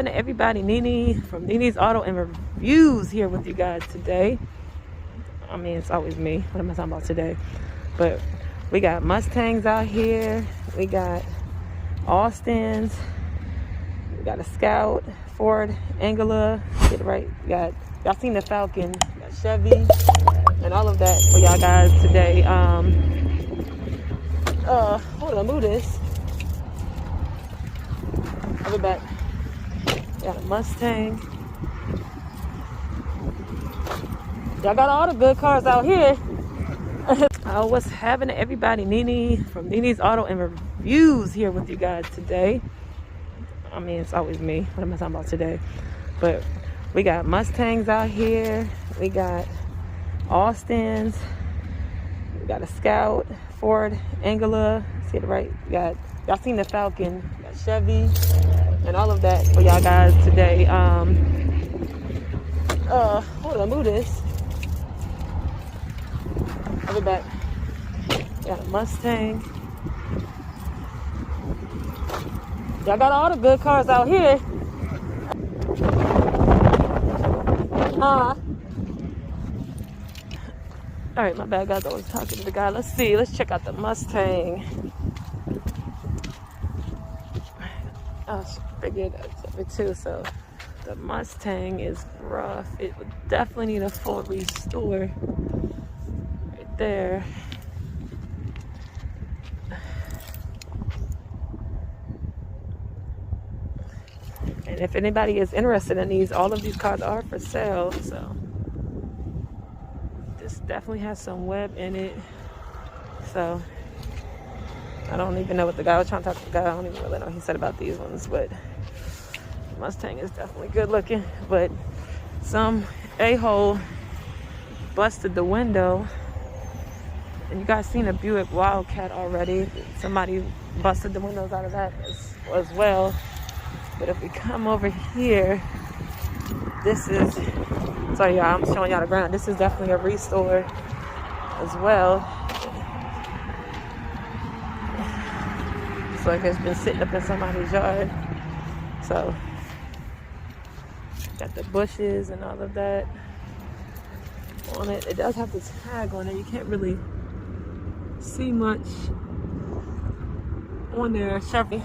happening, everybody? NeNe from NeNe's Auto and Reviews here with you guys today. I mean, it's always me. What am I talking about today? But we got Mustangs out here. We got Austins. We got a Scout, Ford, Anglia. Get it right. We got, y'all seen the Falcon. We got Chevy and all of that for y'all guys today. Hold on, move this. I'll be back. Got a Mustang. Y'all got all the good cars out here. What's happening, everybody? NeNe from NeNe's Auto and Reviews here with you guys today. I mean, it's always me. What am I talking about today? But we got Mustangs out here. We got Austins. We got a Scout, Ford, Anglia. See it right? We got, y'all seen the Falcon. We got Chevy and all of that for y'all guys today. Hold on, move this. I'll be back. Got a Mustang. Y'all got all the good cars out here. All right, my bad, guys. I was talking to the guy. Let's see. Let's check out the Mustang. I figured it too. So the Mustang is rough. It would definitely need a full restore. Right there. And if anybody is interested in these, all of these cars are for sale. So this definitely has some web in it. So I don't even know what the guy was trying to talk to the guy. I don't even really know what he said about these ones, but the Mustang is definitely good looking. But some a-hole busted the window. And you guys seen a Buick Wildcat already. Somebody busted the windows out of that as well. But if we come over here, this is, sorry y'all, I'm showing y'all the ground. This is definitely a restore as well. It's like it's been sitting up in somebody's yard. So, got the bushes and all of that on it. It does have the tag on it. You can't really see much on there. Chevy.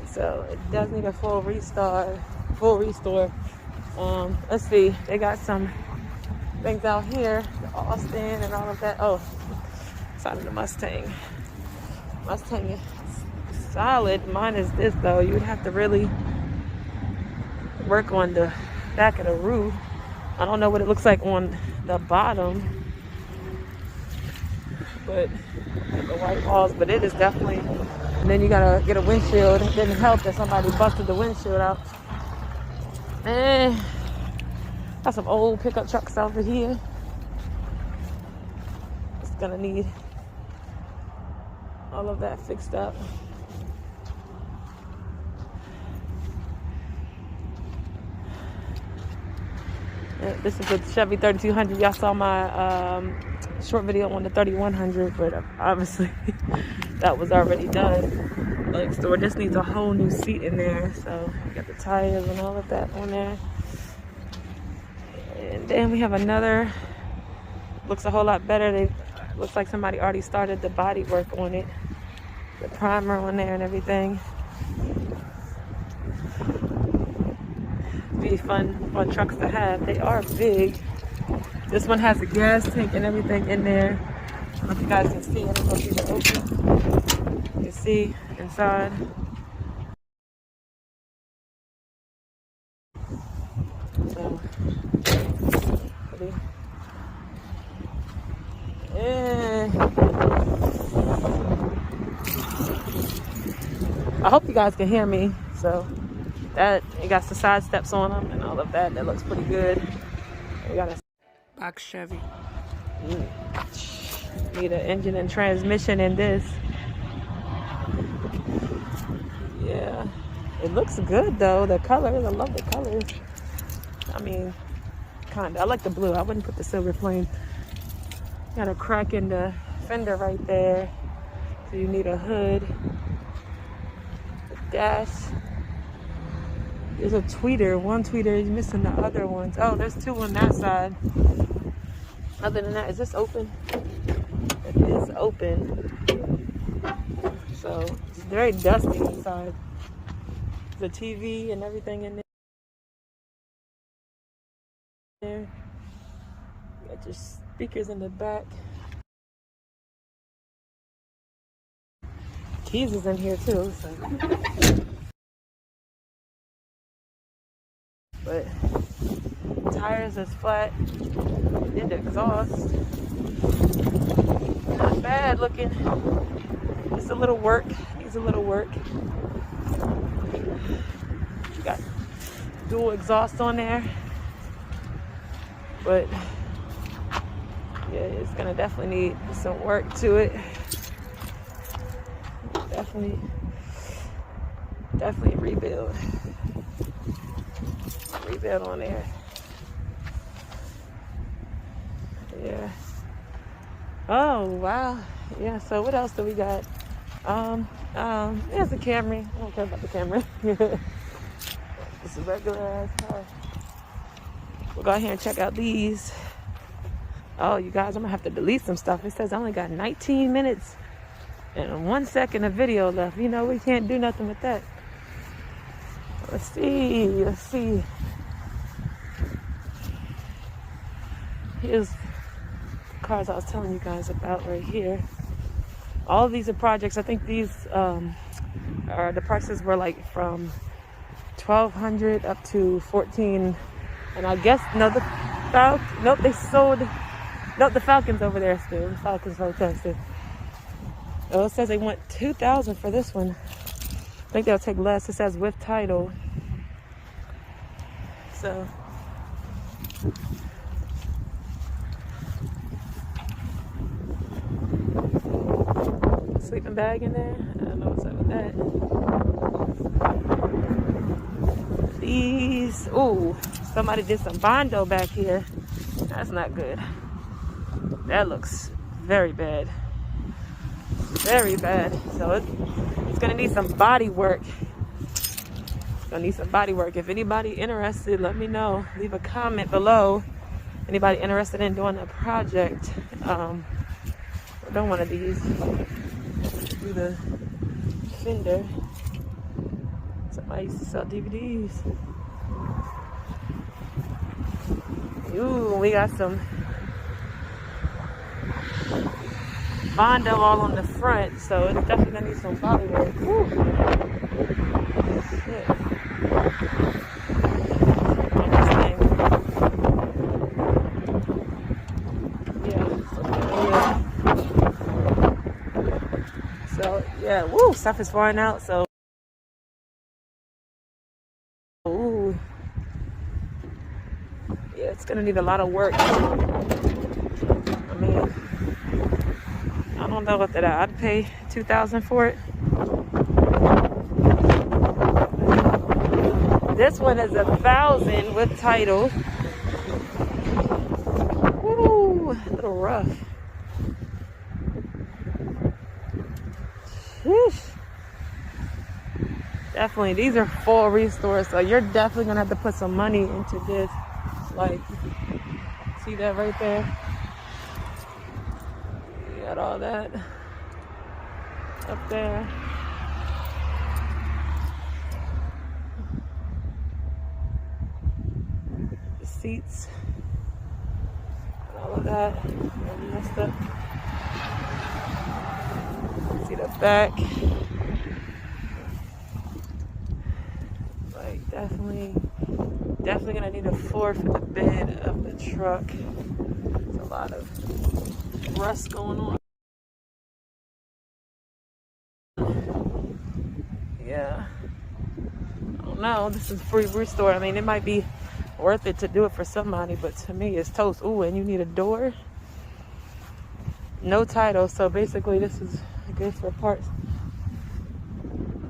So it does need a full restore. Let's see. They got some things out here, the Austin and all of that. Oh, side of the Mustang. Mustang is solid. Mine is this though. You would have to really work on the back of the roof. I don't know what it looks like on the bottom, but the white walls. But it is definitely. And then you gotta get a windshield. It didn't help that somebody busted the windshield out. And got some old pickup trucks over here. It's gonna need all of that fixed up. Yeah, this is the Chevy 3200. Y'all saw my short video on the 3100, but obviously that was already done. Like, so it just needs a whole new seat in there. So we got the tires and all of that on there. And then we have another, looks a whole lot better. Looks like somebody already started the body work on it. The primer on there and everything. Be fun trucks to have. They are big. This one has a gas tank and everything in there. I don't know if you guys can see. I don't know if you can open. You can see inside. So, yeah. I hope you guys can hear me. So that, it got the side steps on them and all of that. That looks pretty good. We got a box Chevy. Need an engine and transmission in this. Yeah, it looks good though. The colors, I love the colors. I mean, kinda. I like the blue. I wouldn't put the silver flame. Got a crack in the fender right there. So you need a hood. The dash. There's a tweeter. One tweeter is missing the other ones. Oh, there's two on that side. Other than that, is this open? It is open. So it's very dusty inside. The TV and everything in there. You got your speakers in the back. Keys is in here too. So. But tires is flat. Did the exhaust. Not bad looking. Just a little work. Needs a little work. You got dual exhaust on there. But yeah, it's gonna definitely need some work to it. Definitely rebuild. Rebuild on there. Yeah. Oh wow. Yeah, so what else do we got? There's a Camry. I don't care about the Camry. It's a regular ass car. We'll go ahead and check out these. Oh, you guys, I'm gonna have to delete some stuff. It says I only got 19 minutes and 1 second of video left. You know, we can't do nothing with that. Let's see. Here's the cars I was telling you guys about right here. All of these are projects. I think these are the prices were like from $1,200 up to $1,400. And I guess the Falcon's over there still. The Falcon's protested. Oh, it says they want $2,000 for this one. I think they'll take less. It says with title. So sleeping bag in there. I don't know what's up with that. These, ooh, somebody did some Bondo back here. That's not good. That looks very bad. Very bad. So it's gonna need some body work. It's gonna need some body work. If anybody interested, let me know. Leave a comment below. Anybody interested in doing a project? I don't want one of these. Do the fender. Somebody used to sell DVDs. Ooh, we got some Bondo all on the front, so it's definitely gonna need some body work. Woo. Shit. Interesting. Yeah. So yeah, woo, stuff is flying out. So ooh. Yeah, it's gonna need a lot of work. I mean, I don't know what that I'd pay $2,000 for it. This one is $1,000 with title. Woo, a little rough. Sheesh. Definitely, these are full restores, so you're definitely gonna have to put some money into this. Like, see that right there? You got all that up there. The seats, all of that. Messed up. See the back. Like, definitely gonna need a floor for the bed of the truck. There's a lot of rust going on. Yeah, I don't know. This is free restore. I mean, it might be worth it to do it for somebody, but to me, it's toast. Ooh, and you need a door. No title, so basically, this is good for parts.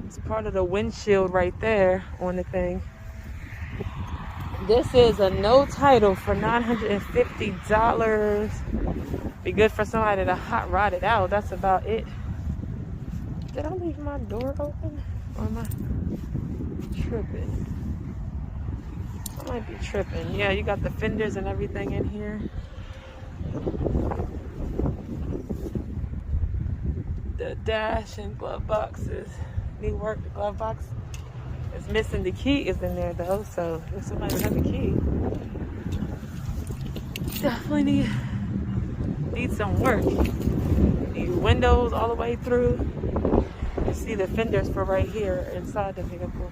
It's part of the windshield right there on the thing. This is a no title for $950. Be good for somebody to hot rod it out. That's about it. Did I leave my door open? Or am I tripping? might be tripping. Yeah, you got the fenders and everything in here. The dash and glove boxes need work. The glove box is missing. The key is in there though, so if somebody has a key, definitely need some work. Need windows all the way through. You see the fenders for right here inside the vehicle.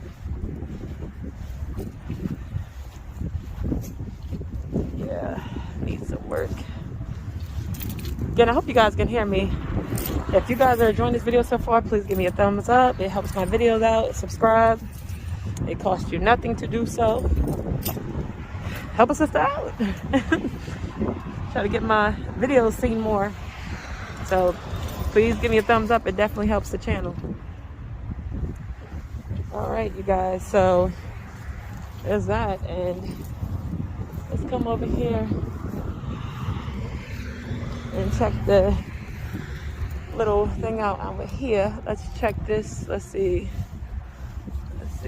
Yeah, need some work. Again, I hope you guys can hear me. If you guys are enjoying this video so far, please give me a thumbs up. It helps my videos out. Subscribe. It costs you nothing to do so. Help a sister out. Try to get my videos seen more. So please give me a thumbs up. It definitely helps the channel. All right, you guys. So there's that. And let's come over here and check the little thing out over here. Let's check this. Let's see.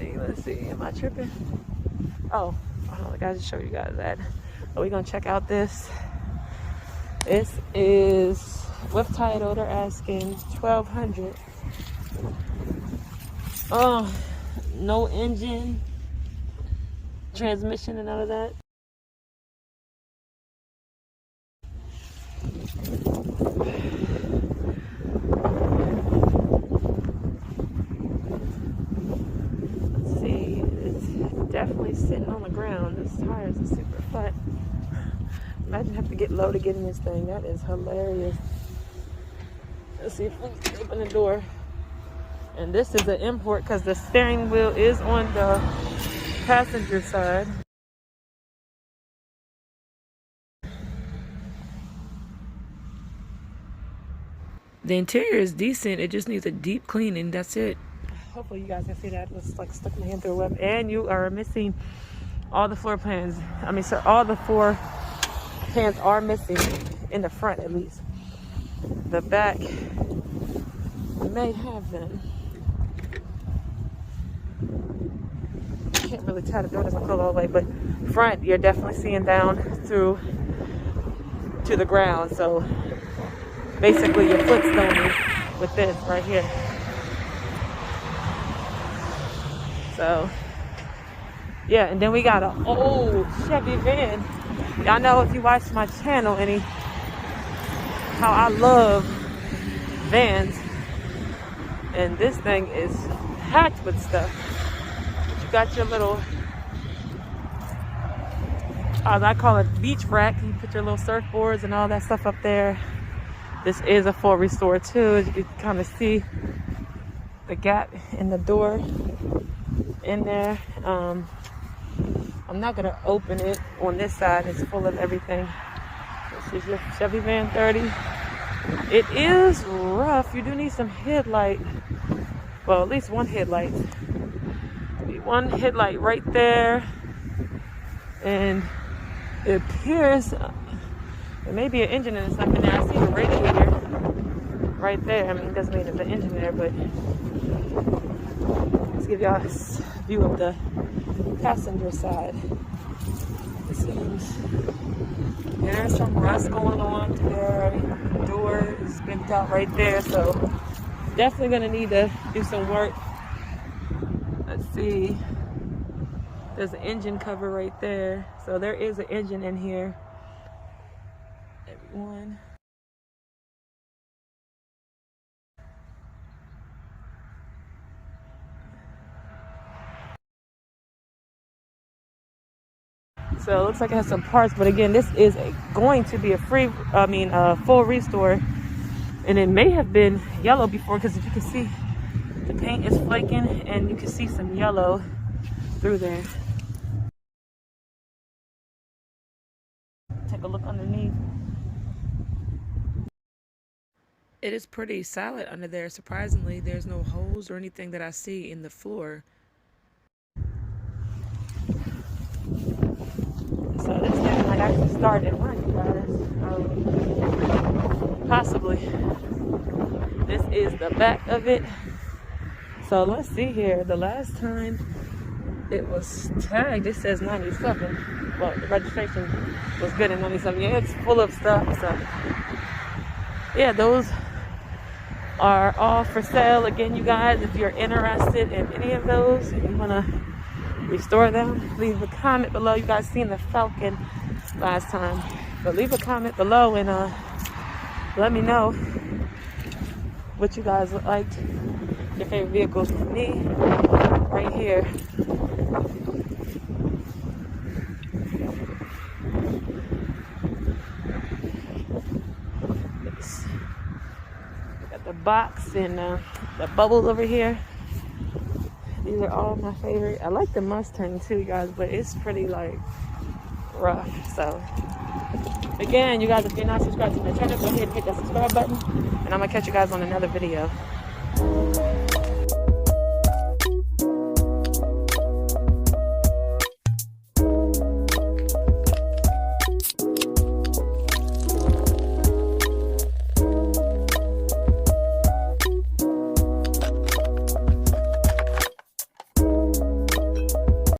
Am I tripping? Oh, I gotta just show you guys that. Are we gonna check out this? This is with title. They're asking $1,200. Oh, no engine, transmission, and none of that. Definitely sitting on the ground. This tires are super flat. Imagine having to get low to get in this thing. That is hilarious. Let's see if we can open the door. And this is an import because the steering wheel is on the passenger side. The interior is decent. It just needs a deep cleaning. That's it. Hopefully you guys can see that. It was like stuck my hand through a web. And you are missing all the floor plans. I mean, so all the four pans are missing in the front at least. The back may have them. Can't really tell, the door doesn't close all the way, but front you're definitely seeing down through to the ground. So basically your foot's stoning with this right here. So, yeah, and then we got an old Chevy van. Y'all know if you watch my channel how I love vans. And this thing is packed with stuff. You got your little, I call it beach rack. You put your little surfboards and all that stuff up there. This is a full restore too. As you can kind of see the gap in the door in there. I'm not gonna open it on this side. It's full of everything. This is your Chevy Van30. It is rough. You do need some headlight. Well, at least one headlight. One headlight right there. And it appears there may be an engine and stuff in there. I see the radiator right there. I mean, it doesn't mean there's an engine there, but let's give y'all a view of the passenger side. It seems there's some rust going on there. The door is bent out right there, so definitely gonna need to do some work. Let's see. There's an engine cover right there, so there is an engine in here. Everyone. So it looks like it has some parts, but again, this is going to be a full restore. And it may have been yellow before, because if you can see, the paint is flaking and you can see some yellow through there. Take a look underneath. It is pretty solid under there. Surprisingly, there's no holes or anything that I see in the floor. So this thing might actually start and run, you guys. Possibly. This is the back of it. So let's see here. The last time it was tagged. It says 97. Well, the registration was good in 97. Yeah, it's full of stuff. So yeah, those are all for sale. Again, you guys, if you're interested in any of those and you want to restore them, leave a comment below. You guys seen the Falcon last time, but leave a comment below and let me know what you guys liked, your favorite vehicles. For me, right here, got the box and the bubbles over here. These are all my favorite. I like the Mustang too, guys, but it's pretty like rough. So again, you guys, if you're not subscribed to my channel, go ahead and hit that subscribe button, and I'm gonna catch you guys on another video.